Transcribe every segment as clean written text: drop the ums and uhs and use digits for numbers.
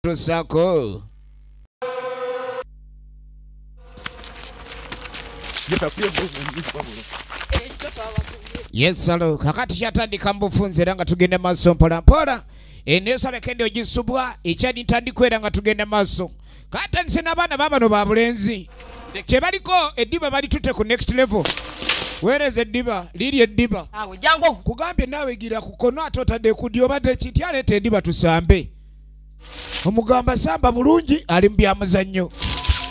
tusako. Yes, hello. Kakati chatandika mbufunze nga tugende maso mpola mpola. Enesale kende ojisubwa ichadi ntandikwe nga tugende maso. Kata nsina bana babano babulenzi. Chebaliko ediba bali tute ku next level. Where is ediba? Liri ediba. Jango kugambye nawe gira kukono atotade kudio bade chityale ediba tusambe. Omugamba samba bulungi ali mbya muzannyo.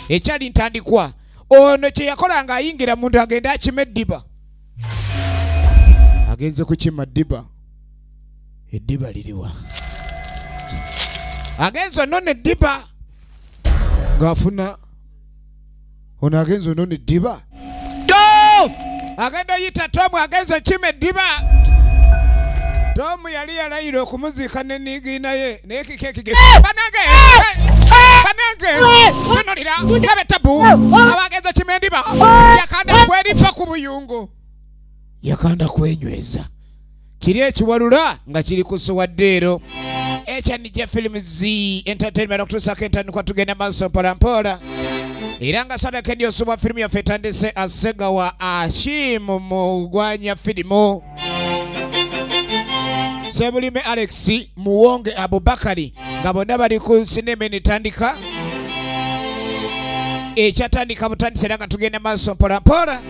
Echadi ntandikwa. Ono kye yakola nga ayingira muntu agenda akime ediba. Agenze kukima ediba. Ediba liriwa. Agenzo none ediba. Gafuna. Ono agenzo none ediba. Tom! Agenda yita Tom agenzo kime ediba. Tom yali yalayiro okumuzika n'enigina ye n'ekikeke. Banage! Banage! Tunulira nabe tabu. Abagenzo kime ediba. Yakanda kwerifa ku buyungu. Yakanda kwenyweza. Kiri ekiwalula nga kiri kusuwaddeero. Echa nije film Z entertainment okutusaka entani kwa tugenda maso mpola mpola. Iranga sana kendi osubwa film ya fetandise asega wa ashimu mugwanya filimu. Sebulime Alex Muwonge Abubakari nga bonna bali ku sinema nitandika. Echa tandika butandise nga tugenda maso mpola mpola.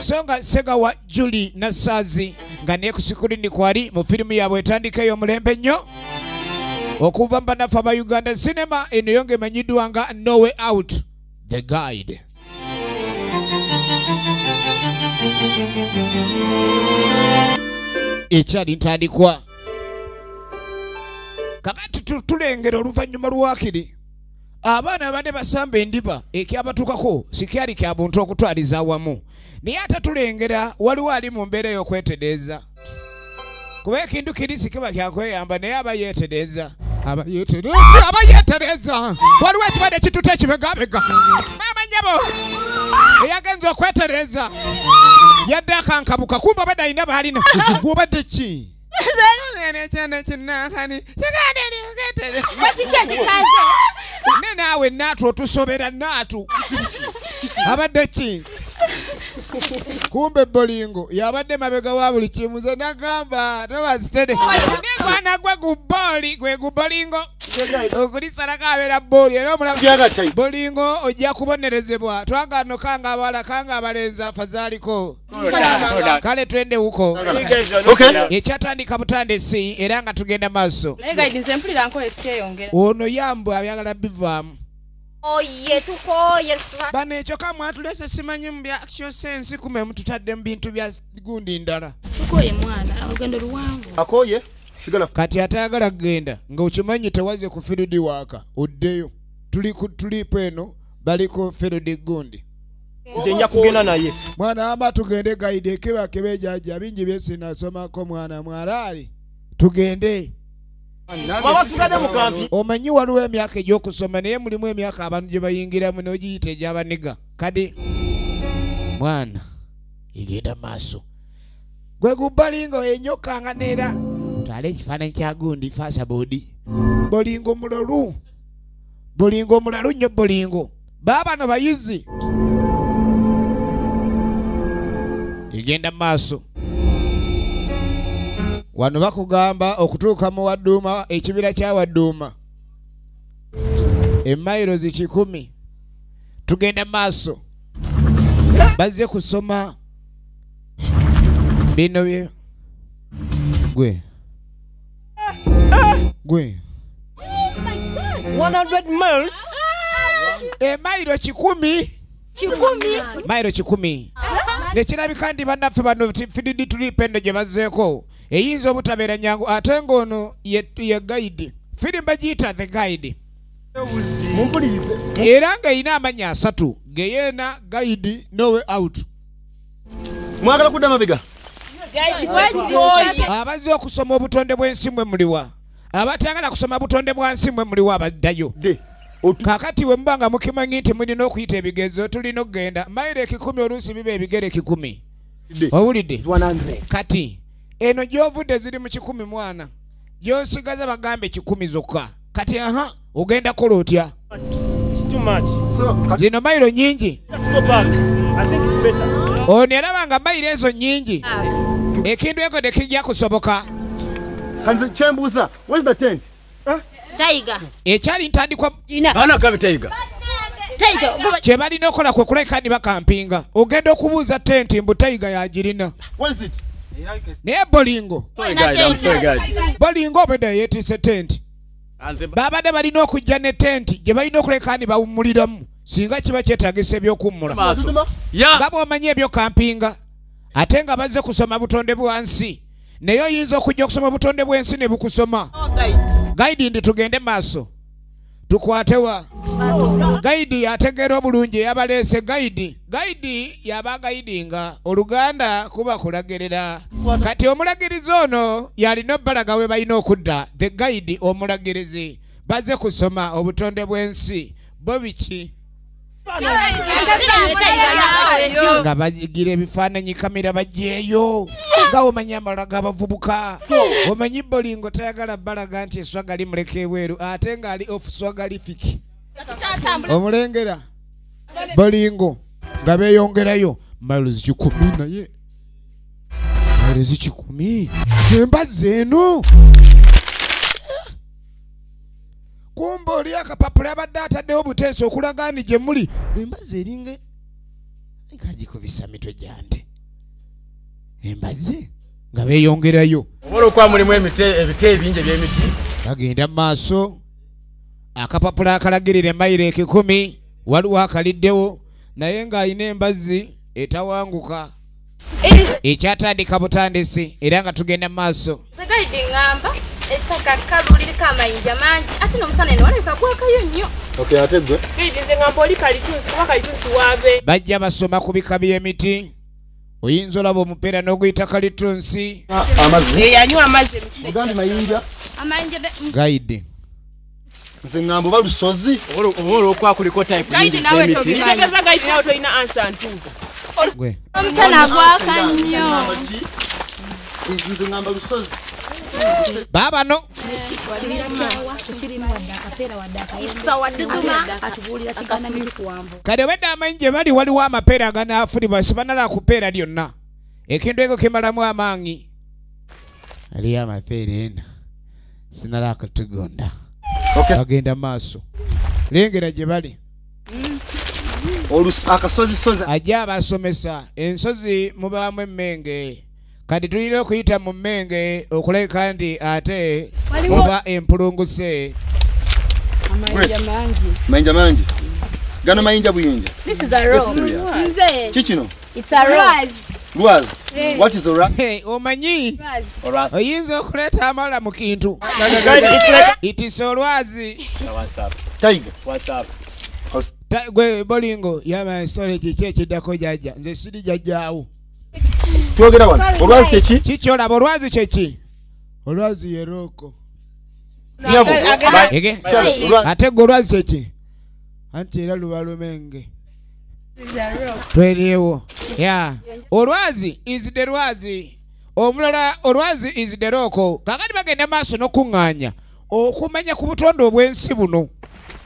Songa sega wa Julie Nasazi nga ne kusikulini kwali mu filimu yabwe etandika yo mulembe nnyo. Okuva mbanafa aba Uganda cinema eno yonge manyidwa nga No Way Out The Guide. Echali ntandikwa. Kakati tulengera oluvannyuma lwakiri. Abaana bane basamba endiba ekyabatuukako sikyali kya buntu okutwaliza awamu. Naye ate tulengera waliwo ali mu mbeera y'okwetereeza. Kuba ekintu kiri sikiba kyakweyamba naye abayeetereeza. Abayeetereeza. Waliwo ekibadde kitute ekibegabega. Maama nyabo eyagenza okwetereeza. Yadde akankabuka kumba badde alina baalina. Obadde ki? Naawe naatu otusobera naatu. Abadde ki? Kumbe bolingo yabadde mabega wa buli kimu ze nagamba tobazitede n'emwana gwe gubolingo okulisala kabeera boli era omulaba bolingo ojja kubonerezebwa twagano kanga abala kanga abalenzi afazaaliko kale twende huko ekyatandika butandisi era nga tugenda maaso ono yambu abyagala bivaamu. Oye tukoye bane ekyo kamwe atulese simanyi mu bya action sense kume mututadde mu bintu bya gundi ndala tukoye mwana ogendo luwangu akoye sigala kati atayagala kugenda nga ukimanyi tewaze ku field waka oddeyo tuli peno bali ku field gundi nze nja kugenda naye mwana ama tugende guide keba kebejaja bingi byesina somako mwana mwalali tugende. Mabasigade mukampi. Omanyi waliwo emyaka egy'okusoma naye mulimu emyaka abantu gye bayingiramu n'ogiyita egy'abaniga. Kadi mwana igenda maaso. Gwe gubalingo enyoka nga neera. Twale ekifaananyi kya gundi faasa boodi. Bolingo mulolu. Bolingo mulalu nnyo bolingo. Baabano bayizi. Igenda maaso. Wano bakugamba okutuuka mu Wadduuma ekibira kya Wadduuma emailo 10 tugenda maaso bazze kusoma bino bye gwe 100 miles emailo 10 mailo 10 nekirabika ndi bannaffe bano fididi tulipendo gye bazzeeko eyinza obutabeera nyangu ate ng'ono ye guide firim bagiyita The Guide mumpulirize era nga erina amannya 3 Geyena Guide No Way Out. mwagala kudda mabega abazze okusoma obutonde bw'ensi mwe muliwa abatayagala kusoma butonde bwa nsi mwe muliwa abaddayo kakati we mbanga mukimanyi nti mulina okuyita ebigezo tulina okugenda mailo 10 oluusi biba ebigere 10 owulidde kati eno gy'ovudde ziri mu 10 mwana gy'osigaza bagambe 10 zokka kati Ogenda kola otya? It's too much. So, Zino mayiro nyingi. let's go back. I think it's better. Ono yalaba nga mayiro ezo nyingi. Ekintu eko tekijja kusoboka. Kanze Chembuza, where's the tent? Tiger. Ekyali ntandikwa Ana kabe Tiger. Tiger. kye balina okola kwe kuleka ni bakampinga. Ogenda okubuuza tenti mbu Tiger yagirina. What is it? Naye Bolingo. Sorry guys, I'm sorry guys. Bolingo obedde yeetisse tenti. Babadde balina okujja ne tenti gye balina okuleka ni bawummuliramu singa kiba kyetaagisa ebyokuwummula. Yeah. Nga bw'omanyi ebyokampinga ate nga bazze kusoma butonde bwansi naye oyinza okujja okusoma butonde bw'ensi ne bukusoma. Guide ndi tugende maaso tukwatewa. Guide ategeera obulungi eyabaleese guide. Guide yaba guidinga Oluganda kuba kulagerera. Kati omulagirizi ono yalina obbalaga we balina okudda. The guide omulagirizi bazze kusoma obutonde bw'ensi bo biki nga bajigira ebifaananyi kamera bajjeeyo nga omanyi amalala g'abavubuka. Omanyi Bolingo tayagala bbalaga nti eswaga limuleka ebweru ate ng'ali off swagalific. Omulengera Bolingo nga beeyongerayo miles 10 naye miles 10 embazzi eno kumba oli akapapula abadde ataddewo buteesi okulaga nti gye muli embazzi eringa kagikubisa mitwe gyante embazzi nga beeyongerayo. Obolo kwa mulimu ebite ebingi eby'emiti. Bagenda mu maaso akapapula akalagirira mayiro 10 waliwo akaliddewo naye ng'alina embazzi etawanguka. Ekyatandika butandisi era nga tugenda mu maaso. Guide ngamba ettaka kaluliriko amayinja mangi ate n'omusana eno walabika gwakayo nnyo. Okay, ate gwe. Nze ngamba oli kalitunsi kuba kalitunsi waabe. Bajja basoma ku bika by'emiti. Oyinza olaba omupeera n'oguyita kalitunsi. Amazzi. Yanywa amazzi. Uganda mayinja. Amayinja Guide. Nze ngamba ba lusozi. Obolo okwa kuliko type Guide nyingi nawe z'emiti. tobirageza guide nawe tolina answer ntuufu. Gwe. omusana gwaka nnyo. Nze ngamba lusozi. Babano kale obedde amanyi gye bali waliwo amapeera aganaafulibwa sibanala kupeera lyonna. Ekintu ekyo kimalamu amaanyi. Aliyo amapeera ena sinala akatugonda. Bagenda maaso. Lengera gye bali. Akasozi sozi. Ajja abasomesa ensozi mubaamu emmenge. Kati tulina okuyita mu mmenge okuleka nti ate muba empulunguse. Mayinja mangi. Gano mayinja buyinja. This is a rose. Kikino. It's a rose. Lwazi. What is ora? Omanyi oyinza okuleeta amala mu kintu. It is olwazi. Tiger. What's up? Gwe Bolingo yaba ensole kiki ekiddako jjajja nze siri jjajjaawo. Twogera wano. Olwazi kiki? Kiki olaba olwazi kyeki? Olwazi ye rooko. Nyabo. Ege? Olwazi. Ate gwe olwazi kyeki? Anti era luba lumenge. Tweriyewo. Ya. Olwazi is the lwazi. Omulala olwazi is the rooko. Kakati bagenda maaso n'okuŋŋaanya okumanya ku butonde obw'ensi buno.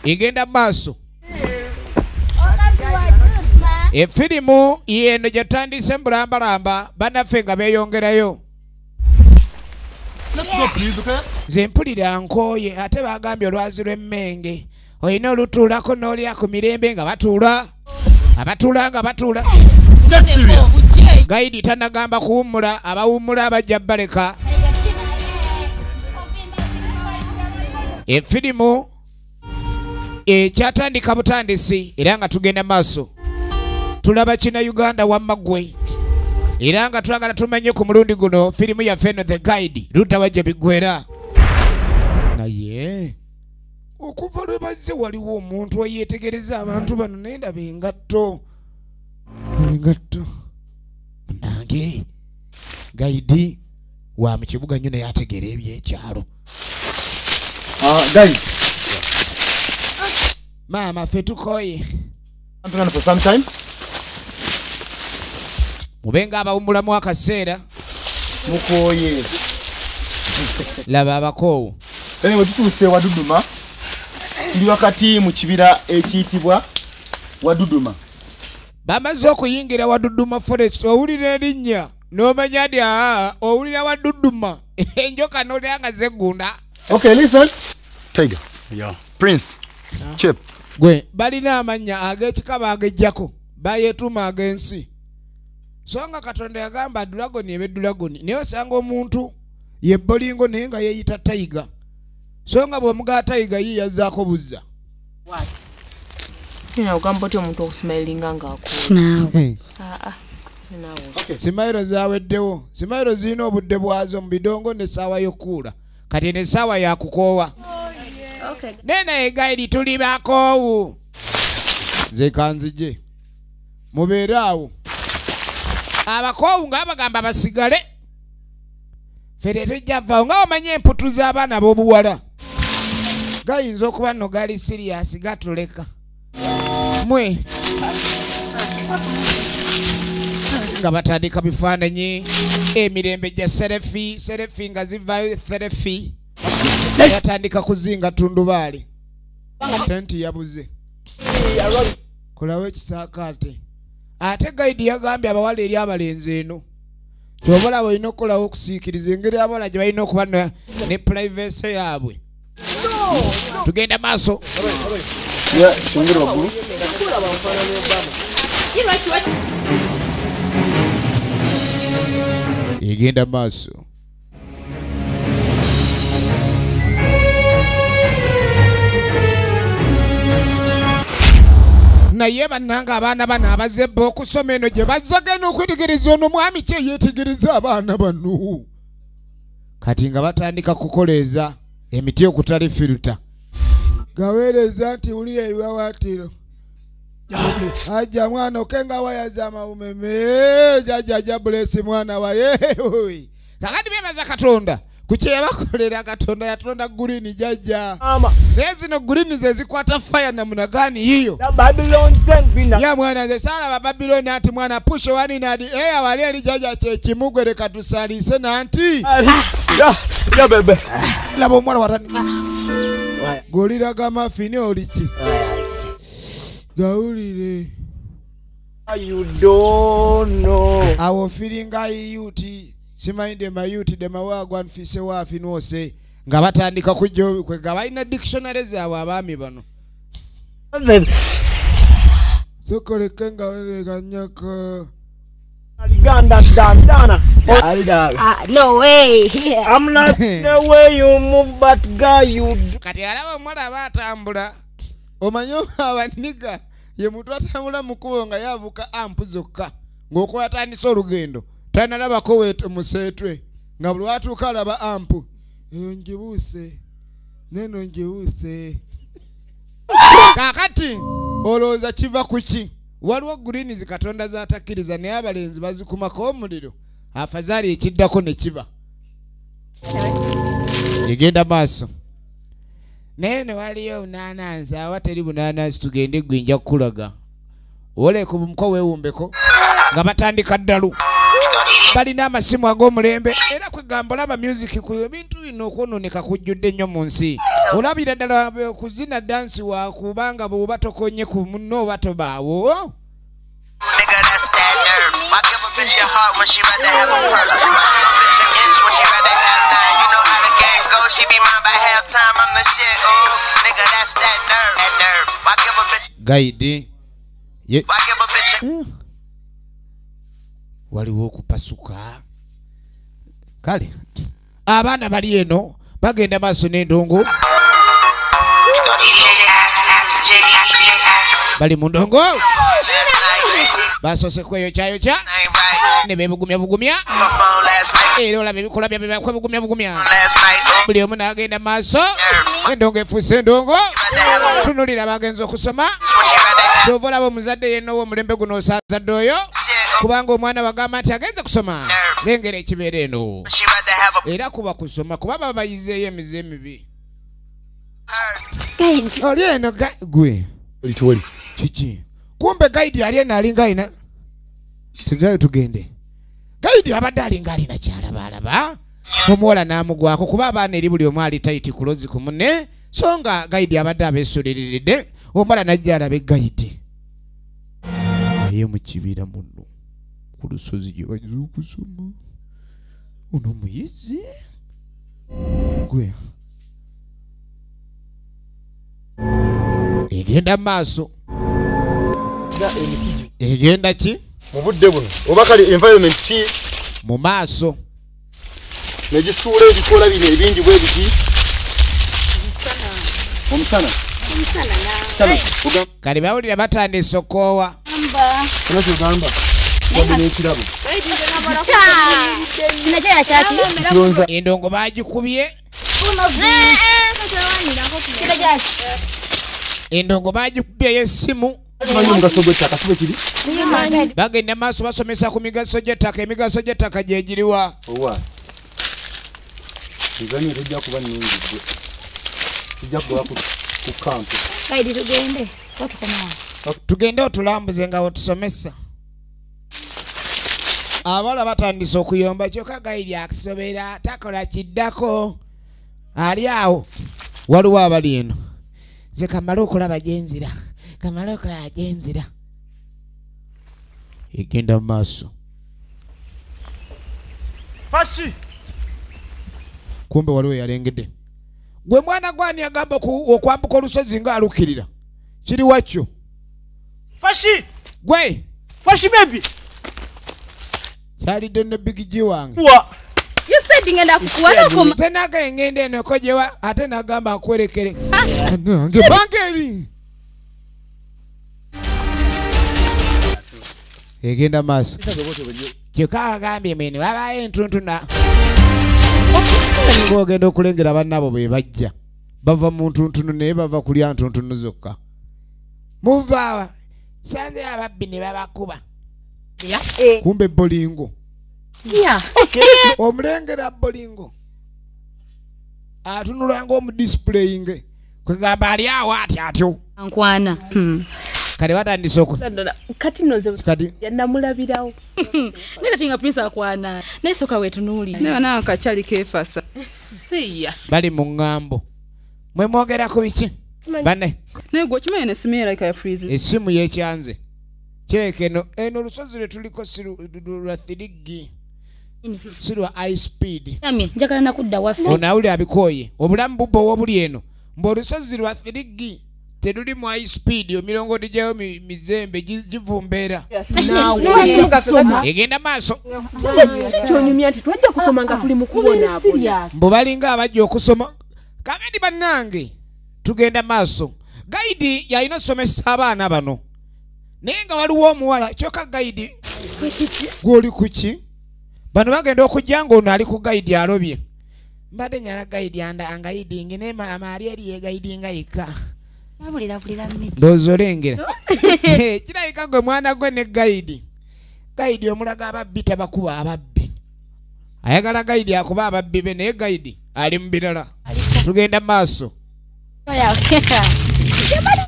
Egenda maaso. Efirimu yeno gyatandise mbulambalamba bannaffe nga beeyongerayo. Let's go please, okay? Nze mpulira nkooye ate bagambye olwazi lw'emmenge. Olina olutuulako n'olira ku mirembe nga batuula. Abatuula nga batuula. Get serious. Guide tanagamba kuwummula abawummula abajja baleka. Efirimu ekyatandika butandisi era nga tugenda maaso. Tulaba kina Uganda wamma gwe. Era nga twagala tumenye ku mulundi guno firimu yaffe eno The Guide Ruta wajja biggwera. Naye okuva lwe bazze waliwo omuntu eyeetegereza abantu bano nendaba engatto. Engatto. Nange Guide wa mu kibuga nnyo naye ategeera ebyekyalo. Guys. Mama ffe tukooye. I'm going for some time. Mubenga abawummulamu akaseera. Mukooye. Laba abakoowu. Anyway, tutuuse waduduma. tuli wakati mu kibira ekiyitibwa Waduduma. Bamaze okuyingira Waduduma forest owulira erinnya n'omanya ndi owulira Waduduma enjoka n'olyanga zegunda. Okay, listen. Tiger. Yeah. Prince. Chip. Gwe balina amanya ag'ekikaba agejjako bayeetuma ag'ensi. So nga Katonda yagamba Dragon ebe Dragon naye osanga omuntu ye bolingo naye nga yeeyita Tiger. So nga bw'omugaa Tiger ye yazzaako buzza. What? Ugamba oti omuntu okusmailinga ng'ako. Okay. Simairo zaweddewo. Simairo zirina obudde bwazo mu bidongo n'essaawa y'okkuula. Kati n'essaawa ya kukoowa. Okay. Nena egaidi tuli bakoowu. Nze kanzije. Mubeere awo. Abakoowu nga bagamba basigale. Fere tujja vaawo nga omanye emputu z'abaana b'obuwala. Gayinza okuba nno gali siriasi gatuleka. Mwe. Nga batandika bifaananyi emirembe gya serefi nga zivaayo serefi yatandika kuzinga tundubaali tenti yabuze kolawo ekisaakaate ate gaidi yagambye abawala eri abalenzi eno kyobola balina okukolawo okusiikiriza engeri abawala gye balina okuba ne privacy yaabwe. Tugenda maaso. Igenda maaso. Naye bannanga abaana bano abazebba okusoma eno gye bazzagenda okwetegereza ono mwami kye yeetegereza abaana bano. Kati nga batandika kukoleeza emiti okutali filter. Gaweereza nti wulira ebiwawaatiro. Aja mwana okenga wayaza maumeme jaja bless mwana wa kakati bebaza Katonda kuki yabakolera Katonda yatonda green jaja zino green ze zikwata fire na munagani hiyo Babylon sembina ya mwana ze sala ba Babylon ati mwana push wani nadi wali eri jaja che kimugwere katusalise nanti ya bebe labo mwana watani golira kama fini olichi Gaulire. You don't know. I was feeling youth. Simainde my youth de mawagwan fise wa finose. Nga batandika kujjo kwe gabaina dictionary zaabwe abaami bano. Sokole kenga wele ganyaka. Uganda dandana. No way. I'm not the way you move but guy you. Kati alaba mwala batambula. Omanyo abaniga ye mutu atambula mukubo nga yavuka ampu zokka ng'oko yatandise olugendo tanalabako wete museetwe nga buli watuuka alaba ampu eyo ngibuuse neno ngibuuse kakati olowooza kiva kuki waliwo green Katonda zatakkiriza naye abalenzi bazikumako omuliro afazaali ekiddako ne kiba egenda maaso. Nene waliyo unananza awateri bunananzi tugende gwinja kulaga. Ole ku mko weewumbeko nga batandika ddalu. Balina amasimu ag'omulembe era kwegamba laba music ku ebintu bino okwononeka kujjudde nnyo mu nsi. Olabira ddala kuzina dansi wa kubanga bo batokonye ku munno bato baawo. Nigga, that's that nerve. I give a bitch your heart when she rather have a purse. Bitch an inch when she rather have 9. You know how the game goes. She be mine by halftime. I'm the shit. Ooh, nigga, that's that nerve. That nerve. I give a bitch. Guide. Ye. I give a bitch. Waliwo kupasuka. Kale. Abaana bali eno bagenda maaso n'endongo. Bali mu ndongo. Basose kweyo chayo cha ne bebugumya era olabe bikola bya bugumya buli omu n'agenda maaso endongo efuse endongo tunulira bagenza okusoma kyovola omuzadde yenna ow'omulembe guno osazadde oyo kubanga omwana bagamba nti agenza kusoma lengera ekibeera eno era kuba kusoma kuba babayizeeyo emize emibi oli eno gwe kiki kumbe guide ali eno alinga alina tugende guide abadde alinga alina kyalaba omuwala n'amugwako kuba abaana eri buli omu ali taiti kulozi ku munne songa guide abadde abeesuliridde omala najja alabe guide naye mu kibira muno ku lusozi gye bagize okusoma ono muyizi gwe egenda maaso egenda ki mu budde buno oba kale environment ki mu maaso negisuula ebikola bino ebindi bwe biti omusana kale bawulira batandise okoowa nakigamba n'ekirabo endongo bagikubye endongo bagikubyeyo essimu manyi omugaso gw'ettaka sibe kiri bagenda maaso basomesa ku migaso gy'ettaka emigaso gy'ettaka gyegiriwa owa ezanyo tejja kuba nnungi gwe tujja kuba ku kampu tugende otulambuze nga wetusomesa abawala batandise okuyomba kyokka gaidi akusobera takola kiddako ali awo waliwo abali eno nze kamale okulaba gyenzira kamale okulaba gyenzira egenda mu maaso Fashi kumbe waliwo yalengedde gwe mwana gwani agamba okwambuka olusozi nga alukirira kiri wakyo Fashi gwe Fashi baby kyalidde ne bigiji wange wa You said ngenda kukuwala ko tenaga engende eno ekojewa ate nagamba akwerekere nange bangeri egenda maaso kyokka agambye mwene babayo entuntuna ogenda okulengera bannabo bwe bajja bava mu ntuntunu naye bava kulya ntuntunu zokka muvaawa sanze ababbi ne babakuba kumbe bolingo omulengera bolingo atunula ng'omudisplaying kwegamba ali awo atyo ankwana kale batandise kati noze kati yanamulabirawo neka tinga prince akwana nesoka wetunuli Newa nawe kachali kefasa. siya bali mu ŋŋambo mwe mwogera ku biki bane Nego chimaye ne simera ika ya freeze. essimu y'ekyanze kireka eno olusozi lwe tuliko lwa 3G si lwa high speed Yami njagala nakudda waffe onawuli abikooye obulamu bubbo wobuli eno mb'olusozi lwa 3G teruli mu high speed emirongo gyayo mizembe givumbeera egenda maaso kyonyumya nti twajja kusoma nga tuli mu kubona mbo balinga abajja okusoma kagadi bannange tugenda maaso gaidi yalina osomesa abaana bano naye nga waliwo omuwala kyokka gaidi gw'oli kuki bano bagenda okujja ng'ono ali ku gaidi alobye mbadde nyala gaidi angayidingi naye maama ali eri yegaidinga yekka ndowooza olengera kirabika gwe mwana gwe ne gaidi omulaga ababbi tabakuba ababbi ayagala gaidi akuba ababbi be naye gaidi ali mu birala tugenda maaso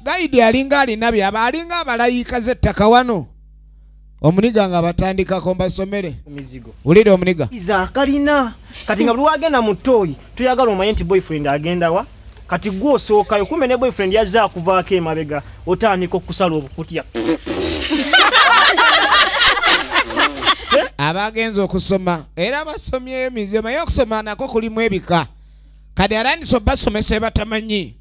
gaidi alinga alina byaba alinga abalayika z'ettaka wano omuniga nga batandikako mbasomere Mizigo ulire omuniga Iza kalina kati nga buli wagenda mu toyi tuyagala omanye nti boyfriend agenda wa kati gwo osookayo kumbe ne boyfriend yazza akuvaako emabega otandika okusala obukutya abagenza okusoma era basomyeyo emizioma y'okusoma nako kulimu ebika kati arandise obasomesa batamanyi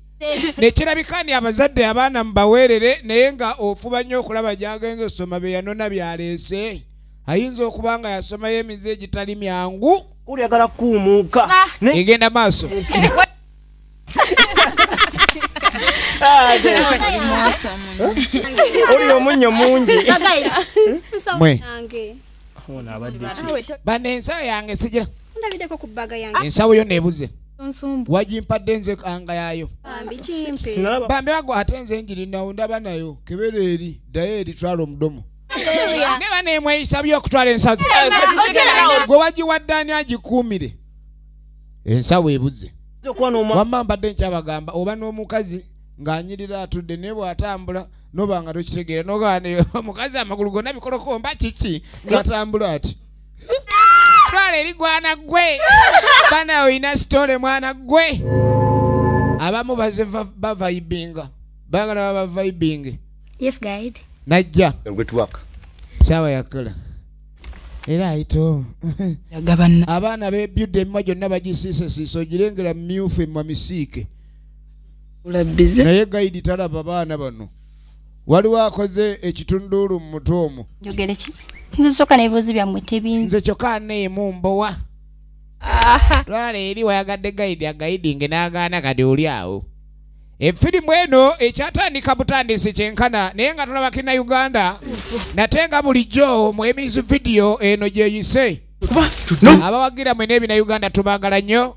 nekirabika ni abazadde abaana mubaweerere naye nga ofuba nnyo okulaba gyagenza osoma bye yanona byaleese ayinza okuba nga yasomayo emize egitali myangu oyagala kuumuuka egenda maaso oli omunnyo mungi mwe ono abadde bano ensawo yange sigira ndabideko ku bbaga yange ensawo yo neebuze wagimpadde nze anga yayo ambikimpe sinalaba bambe bago ate nze njirinawo ndaba nayo kebera eri ddayo eritwala omudomo neba nemweyisa byokutwala ensawo gwe wagiwadde ani agikuumire ensawo ebuze wamma mbadde nkyabagamba oba n'omukazi ng'anyirira atudde naye bw'atambula noba nga tokitegeera nogane omukazi amagulu gonna bikolokomba kiki ng'atambula ati twala eri gwana gwe bana oyina sitole mwana gwe abamu baze bavibinga bagala baba vibing. Yes, guide. Najja Gwetwaka. sawa yakala era ito Yagabana. abaana bebyudde emma gyonna bagisiisesiisa ogirengera myufu emma misiike Ulabize. naye guide talaba baana bano waliwo akoze ekitunduulu mu mutwe omwo Njogere ki? Nze soka n'ebibuuzo byammwe tebinzi. nze kyokka neemu mbowa lwala eri wayagadde guide agaidinge n'agaana kati oli awo efirimu eno ekyatandika butandisi kyenkana naye nga tulaba kina Uganda nate nga bulijjo mu emizu video eno gyeyise abawagira mwene ebina Uganda tubaagala nnyo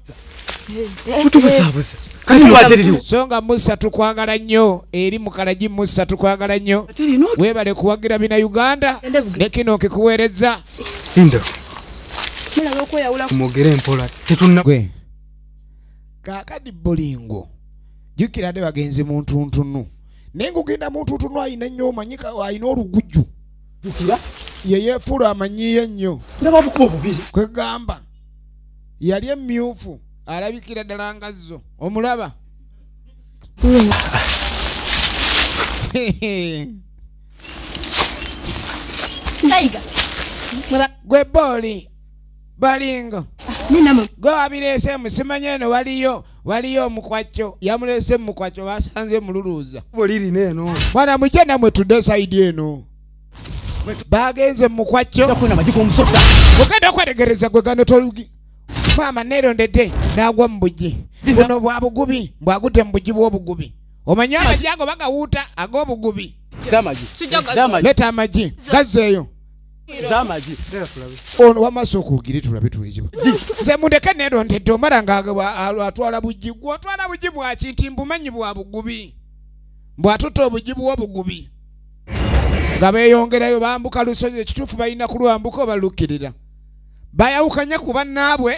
Kutubuzabuza. Kati twatereriwo. so nga Musa tukwagala nnyo eri mukalagi Musa tukwagala nnyo weebale kuwagira bina Uganda ne kino nkikuweereza Linda. Mulaba okweyawula kumugere mpola tetunna gwe kaakadi bolingo jukira de bagenzi muntu ntunu naye ngugenda muntu ntunu ayina nnyo omanyika ayina olugujju jukira ye yeefula amanyiye nnyo ndaba bukubo bubiri kwegamba yali emyufu alabikira ddala ngazzo omulaba Taiga. gwe boli balingo Ninamu. gwe wabireese musimanye eno waliyo omukwacyo yamuleese mukwacyo basanze mululuuza boliri neno. mwana mujje namwe tudde saidi eno bagenze mukwacyo Takuna majiko omusota. ogenda okwetegereza gwe gano tolugi maama neerondedde n'agwa mu bugi buno bwa bugubi mbwagudde mu bugi bw'obugubi omanye amagi ago bagawuuta ag'obugubi Zamaji. leta amagi gazzeeyo Zamaji. ono wamaaso okugiri tulabe tulekiba nze mundeke neerondedde omala nga atwala bugi gwe otwala bugi bwaki nti mbumanyi bwa bugubi mbwatutta obugi bw'obugubi nga beeyongerayo bambuka lusozi ekituufu balina kulwambuka oba lukkirira bayawukanya ku bannaabwe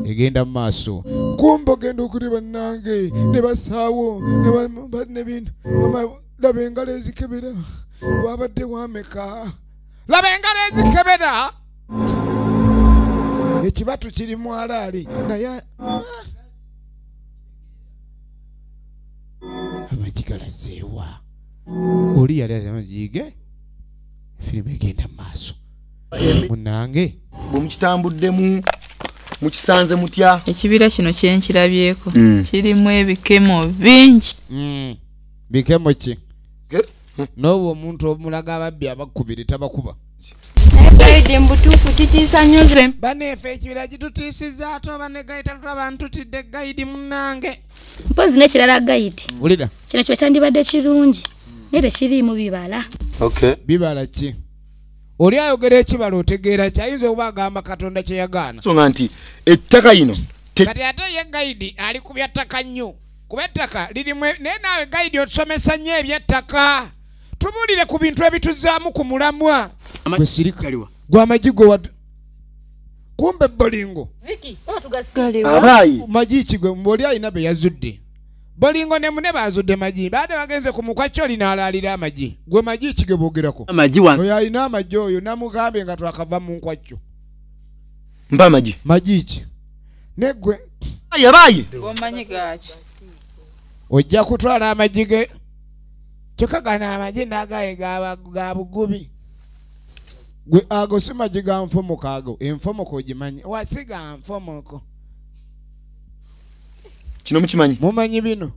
egenda mu maaso kumba ogenda okuli bannange ne basaawo nebintu laba engalo ezikebera wabadde wameka laba engalo ezikebera ekibatu kiri mu alaali naye amagi galazeewa oli yali amagige firimu egenda mu maaso munange Bumukitambuddemu mukisanze mutya. Ekibira kino kyenkirabyeko kirimu ebikemo bingi. bikemo ki n'obwo omuntu omulaga ababbi abakubiri tabakuba Guide mbutuufu kitiisa nnyo ze. baneefe ekibira kitutiisiza ate oba ne gayita tulaba ntutidde gayidi munnange Mpozi n'ekirala guide. wulira Kino kiba kyandibadde kirungi. Naye tekiriimu bibala. Okay. bibala ki oli ayogera ekibala otegeera kyayinza okuba agamba Katonda kye yagaana Songa nti ettaka lino kati ate ye gayidi ali ku byattaka nnyo kuba ettaka lirimu naye naawe gayidi otusomesa nnyo ebyettaka tubuulire ku bintu ebituzaamu ku mulamwa gwe sirika gwe amagi gwe wad kumbe bolingo abaayi magi ki gwe oli alina be yazudde bolingo ne mune bazudde magi baade bagenze ku mukwacyo linaalaalira amagi gwe magi ki ge boogerako Amaji wansi. oyo alina amagi oyo namugambe nga twakava mu nkwacyo mba amagi. magi ki ne gwe Abaayi. Omanyi gaaki. ojja kutwala amagi ge kyokka gano amagi naagaye ga bugubi gwe ago si magi ga nfomoko ago enfomoko ogimanyi wasiga nfomoko Kino mukimanyi. mumanyi bino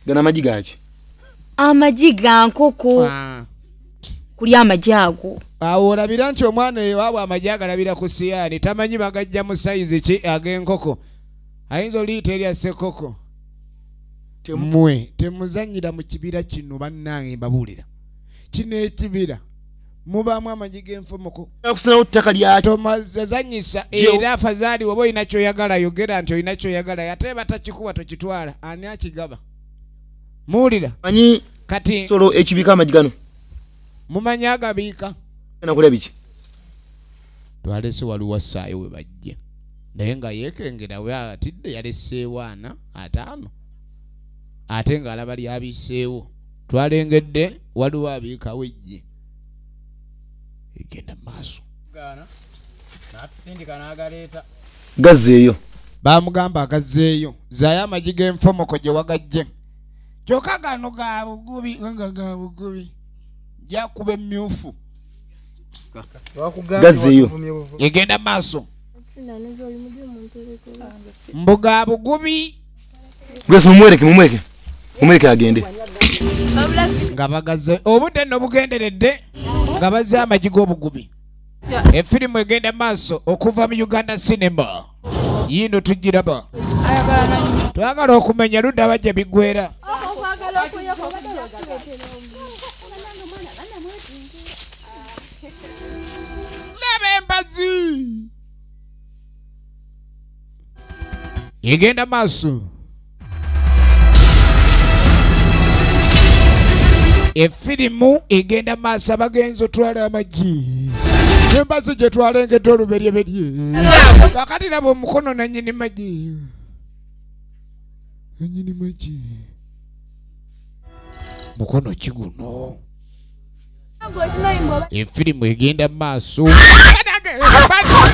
Gana amagi gaaki. Amagi ga nkoko. Kulya amagi ago. awo olabira nti omwana eyo waabwe amagi agalabira ku siyaani tamanyi bagajja mu sayizi ki ag'enkoko ayinza oliyita erya ssekoko mmwe temuzanyira mu kibira kino bannange mbabuulira kino ekibira mubaamu amagi g'enfomoko Yakusanawo ttaka lyakyo. tomazanyisa era afazaali oba olina kyoyagala yogera nti olina kyoyagala ate batakikuba tokitwala ani akigaba muwulira Manyi kati solo ekibika amagi gano. mumanyi agabiika Nakulya biki. twalese waliwo assaayo we bajja naye nga yeekengera we atidde yaleseewo 4 5 ate ng'alaba lyabiiseewo twalengedde waliwo abiikawo ejje egenda mu maaso N'atusindika n'agaleeta. Gazzeeyo. bamugamba agazzeeyo zaayo amagi g'enfomoko gye wagajje kyokka gano ga bugubi ga bugubi jakuba emmyufu gazzeeyo yegenda maaso mbuga bugubi Grace mumwereke agende nga bagazze obudde nno bugenderedde nga bazze amagi g'obugubi efirimu egenda maaso okuva mu Uganda cinema yino tugiraba twagala okumenya ludda bajja biggwera laba embazi egenda maaso efirimu egenda maaso abagenzi otwala amagi embazi gye twalengedde oluberyeberye kakati nabo omukono nanyini magi mukono kiguno efirimu egenda maaso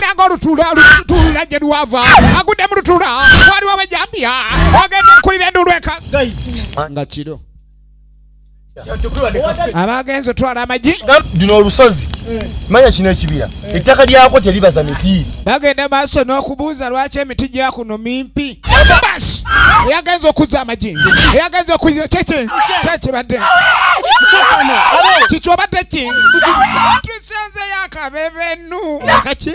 naga olutula gye lwava agudde mu lutula waliwo abajambya agenda okulira endulweka nga kiro abagenzi otwala amagi dino olusozi manya kino ekibira ettaka lyako teribaza miti bagenda maaso n'okubuuza lwaki emiti gyakuno mimpi basi eyagenza okuzza amagi eyagenza okuzza kyekibadde kikyobadde ki tusanzeyo akabebenu akaki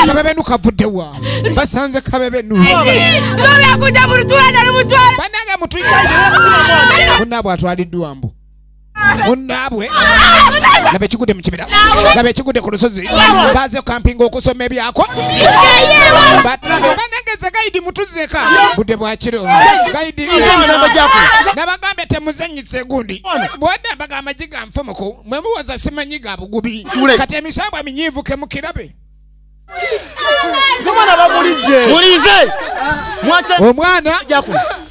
akabebenu kavuddewa basanze kabebenu banange munaabwe atwaliddwa mbu munaabwe laba ekigudde mu kibira laba ekigudde ku lusozi baze kampinga okusoma ebyako banageze gayidi mutuzeka budde bwakiro gayidi nabagambe temuzanyitse gundi bwadde bagamba giga nfomoko mwe muwoza simanyi ga bugubi kati emisambwa minyiivu kemukirabe mulize omwana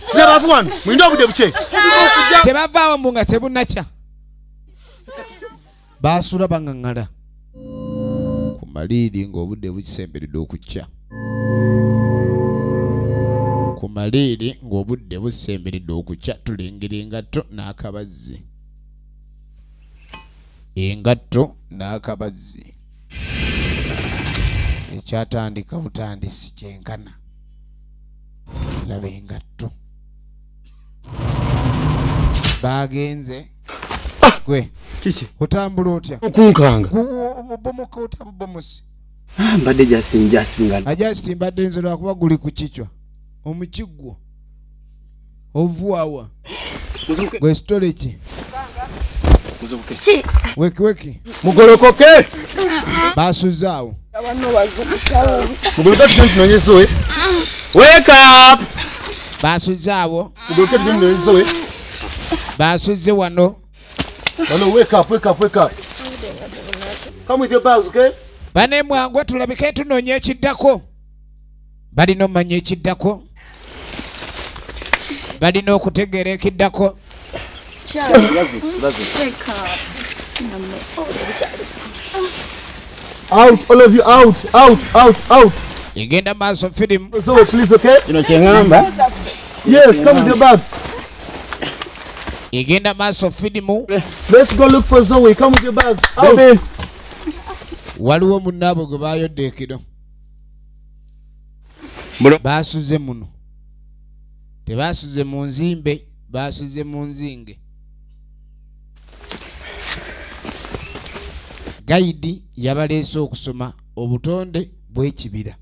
sinabavu wano mwinde obudde buke tebavaawo mbu nga tebunakya baasula baŋŋaŋŋala ku maliiri ng'obudde bukisemberedde okukya ku maliiri ng'obudde busemberedde okukya tulengera engatto n'akabazzi engatto n'akabazzi ekyatandika butandisi kyenkana laba engatto bagenze gwe kiki otambula otya okunkanga bomoka otabubomosi mbadde jasinga ajasti mbadde nze lwakuba guli ku kicwa omukiggwo ovuawa gwe sitole ki weki mugolokoke basuzaawo mugolokoke tunonyesowe wake up basuzaawo mugolokoke tunonyesowe basuze wano wake up come with your bags okay bane mwangwe tulabike tunonye ekiddako balina omanya ekiddako balina okutegeera ekiddako out all of you out egenda maaso firimu so please okay kino kyeŋŋamba yes come with your bags egenda maaso firimu let's go look for Zoe come with your bags out waliwo munnaabwe gwe bayodde ekiro basuze muno tebasuze mu nzimbe basuze mu nzinge gayidi yabaleese okusoma obutonde bw'ekibira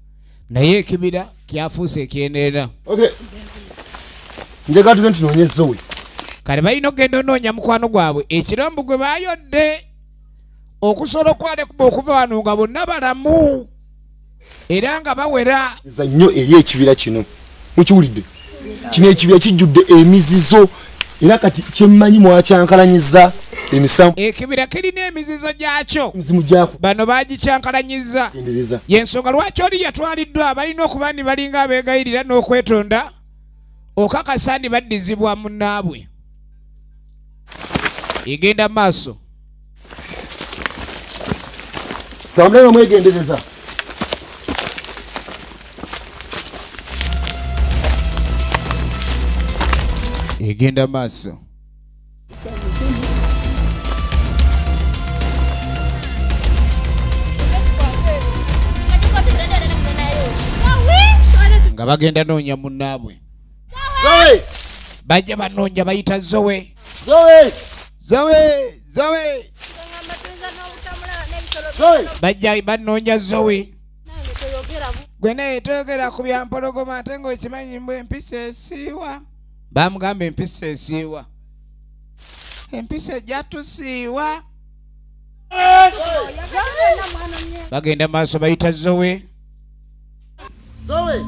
naye ekibira kyafuuse ekyendeera okay njagala tugende tunoonye Zoe kale balina okugenda onoonya mukwano gwabwe ekirombo gwe bayodde okusobola okwalekuba okuva wano nga bonna balamu era nga bawera za nnyo eri ekibira kino mukiwulidde kino ekibira kijjudde emizizo era kati kyemmanyi mwakyankalanyiza emisambu ekibira kirina emizizo gyakyo emizimu gyako bano bagikyankalanyiza endereza yensonga lwaki oli yatwaliddwa balina okuba ni balinga abeegayirira n'okwetonda okakasa ni baddizibwa munnaabwe egenda maaso twamulanga mwegendereza egenda maaso. Nga bagenda noonya munnaabwe. Zoe! Bajja banoonya bayita Zoe. Zoe! Zoe! Zoe! Zoe! Bajja banoonya Zoe. Gwe naye toyogera ku bya mpologoma ate ng'okimanyi mbu empisa esiiwa. Bamugamba empisa esiiwa. Empisa ejja tusiiwa. Bagenda maaso bayita Zoe. Zoe!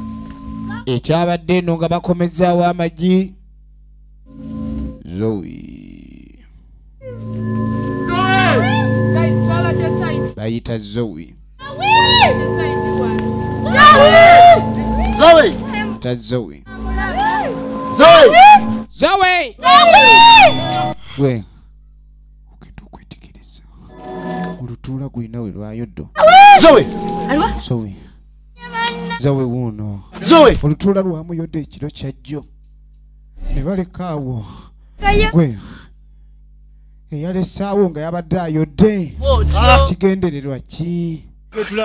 Ekyabadde eno nga bakomezaawo amagi. Zoe. Bayita Zoe. Zoe! Ta Zoe. Zoe! Zoe! Gwe ogenda okwetegereza olutuula gwina we lwayoddo. Zoe! Zoe. Zoe wuuno. Zoe! Olutuula lwamuyodde ekiro kyajjo ne baleka awo. Gwe eyalesaawo nga yabadde ayodde. Kigendererwa ki?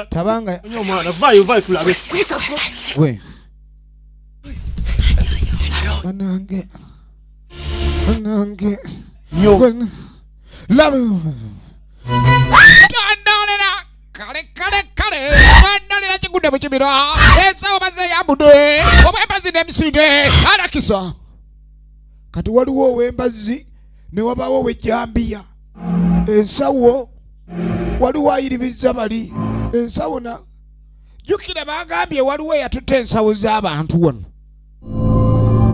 Tabanga omwana vayo tulabe. Gwe banange Nyo. love kale bandalira kigudde mu kibira ensawo bazeyambude obwembazi n'emisinde alakisa kati waliwo ow'embazi ne wabaawo ow'ejjambiya. Ensawo waliwo ayiribiza bali ensawo na jjukira bagambye waliwo eyatutte ensawo z'abantu wano.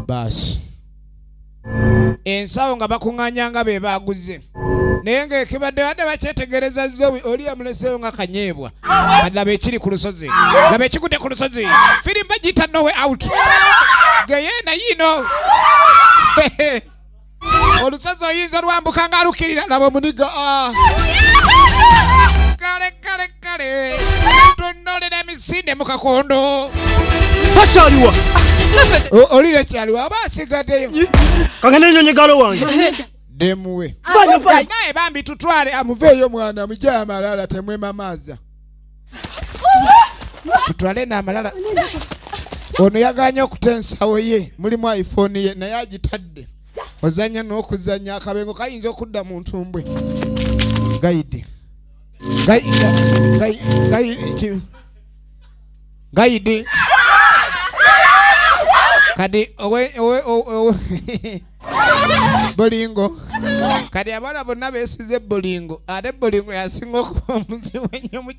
Baasi ensawo nga bakuŋŋaanyanga be baaguze naye ng'ekibadde badde bakyetegereza Zoe oli yamuleseewo nga kanyeebwa. Kati laba ekiri ku lusozi, laba ekigudde ku lusozi. Firimba giyita no way out. Geyena yino olusozi oyinza lwambuka ng'alukirira. Laba omuniga kale tonnolera emisinde mu kakondo. Pasyaliwa. Olire kyaliwa aba asigaddeyo. Kagenda nnyonyegalo wange. Demuwe. Fanya. Naye bambi tutwale amuveeyo mwana mujja amalala temwema maaza. Tutwale n'amalala. Ono yaganya okutensawo ye mulimu iPhone ye naye agitadde. Ozanya n'okuzanya akabengo kayinza okudda mu ntumbwe. Gaidi. Gaidi. Kadi bolingo. Kadi abana bonna beesize bolingo. Ate bolingo yasinga okuba omuzibu ennyo mu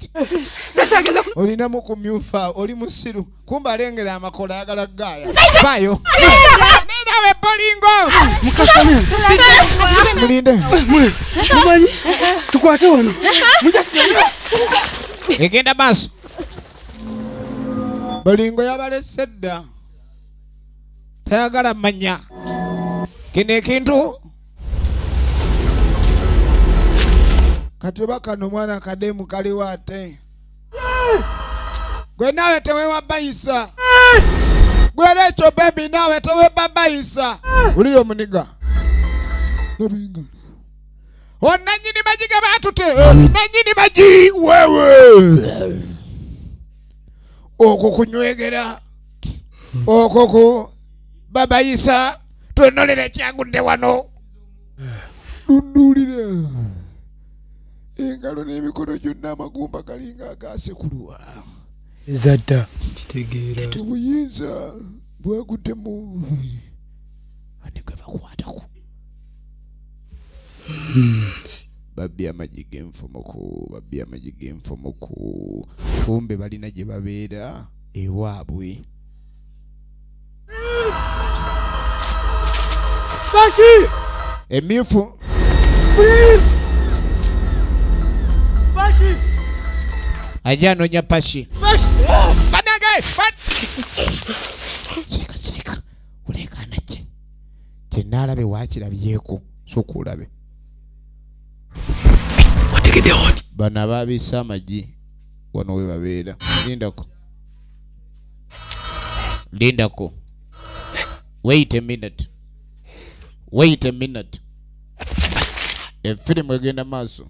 olinamu kumyufa oli musiru. Kumba alengera amakola agala gaaya. Bayo. Nenawe bolingo. Mulinde. Mumanyi tukwate wano. Egenda maaso. Bolingo yabalese dda. Tayagala manya. Kino ekintu kati bakano mwana akademu kaliwo ate. Gwe nawe tewewa bayisa. Gwe ekyo baby nawe tewewa bayisa. Ulire omuniga. Nabinga. Onanyini majiga batute. Nanyini maji wewe. Oko kunywegera. Oko ku babayisa. Tonolere kyagudde wano. Dundulira. Engalo n'emikono gyonna amagumba galinga agasekulwa. Ezadda kitegeera. Tubuyinza bwagudde mu ane gwe bakwatako. Babbi amagi g'enfomoku. Kumbe balina gye babeera ewaabwe. Pashi! Emyufu. Please! Pashi! Ajja anoonya Pashi. Pashi! Banage! Kirika. Ulekana ki? Kye naalabe waakirabyeko. Sooka olabe. Wategedde oti. Bano abaabisa amagi wano we babeera. Lindako. Wait a minute. Wait a minute. Efirimu egenda maaso.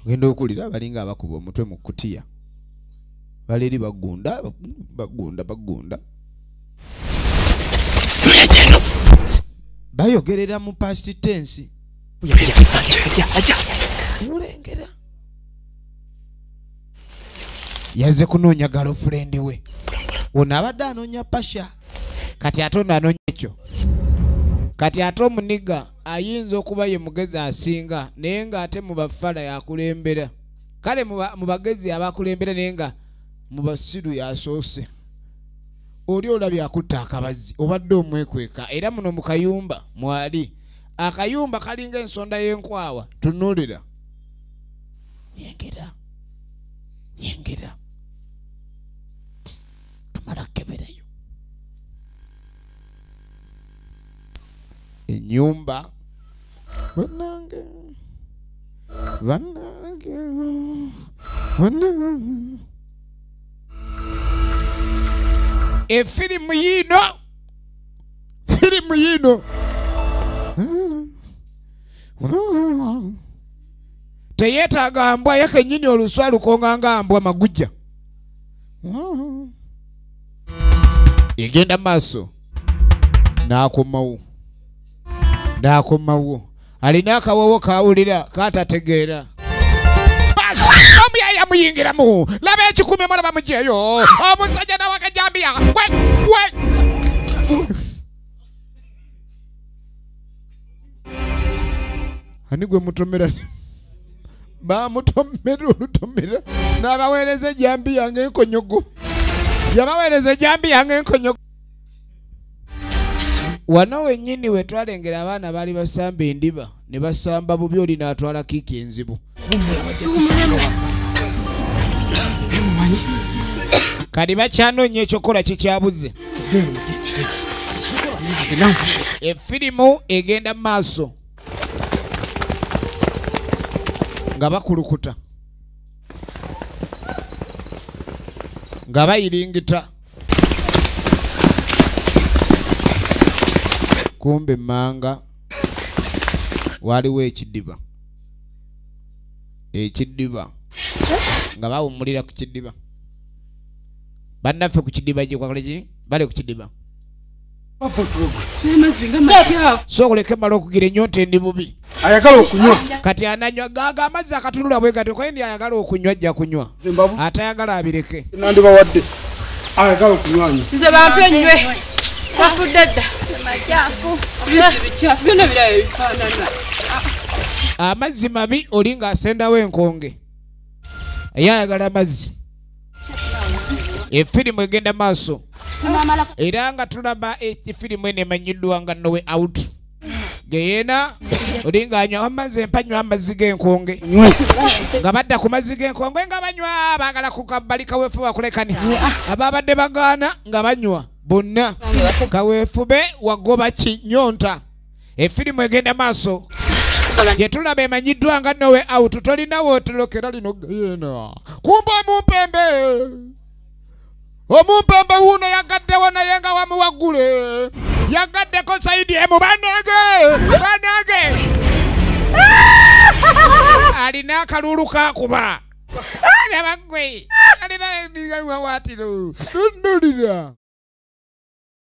Genda okulira balinga abakuba omutwe mu kutiya. Baleri bagunda. Bayogerera mu past tense. Mulengera. Yaze kunoonya girlfriend we. Ono abadde anoonya pasha. Kati ate ono anoonya ekyo. Kati ate omuniga ayinza okuba ye mugezi asinga naye nga ate mu bafala yakulembera. Kale mu bagezi abakulembera naye nga mu basiru yasoose. Oli olabye akutta akabazi obadde omwekweka era muno mu kayumba mwali. Akayumba kalinga ensonda y'enkwawa tunuulira. Yengera. Tumala keberayo. Enyumba banange firimu yino teyetaaga mbwa yakenyini oluswa lukonganga mbwa magujja. Egenda maaso n'akomawo alina akawowo kawulira katategeera. Basi omuyaya muyingiramu laba ekikumi mulaba mujeyo omusajja nawakajambia ani gwe mutomera bamutomera olutomera n'abaweereza ejambi yange enkonyogo yabaweereza ejambi yange enkonyogo. Wano wennyini we twalengera abaana baali basamba endiba ne basamba bubi oli n'atwala kiiki enzibu. Kati bakyanoonya ekyokola kikyabuze. Efirimu egenda maaso nga bakulukuta nga bayiringita. Kumbe manga waliwo ekidiba nga bawumulira ku kidiba. Bannaffe ku kidiba gyekwakole bali ku kidiba. So kuleke mala okugira ennyonta endi bubi ayagala okunywa kati ananywa gaga amazzi akatunula bwe gato ko endi ayagala okunywa ajja kunywa atayagala abireke nandibawadde ayagala okunywa nze bampe nywe bafudde dda majafu bichafu byonna birayo bifaanana. Amazzi mabi oli ng'asendawo enkonge ayagala amazzi. Efirimu egenda maaso era nga tulaba efirimu eno emanyiddwa nga No Way Out. Geyena oli ng'anywa amazzi empanywa amazzi g'enkonge nga badda ku mazzi g'enkonge nga banywa baagala ku kabbali kaweefu bakulekani ababadde bagaana nga banywa bonna kaweefube wagoba kinyonta. Efirimu egenda maaso yetulaba emanyiddwa nga No Way Out. Tolina wootolokera lino Geyena kumba omumpembe wuno yagaddewo naye nga wamuwagule yagaddeko Saidi emu banage alina akalulu kakuba nabagwe alina waatiro tunulira.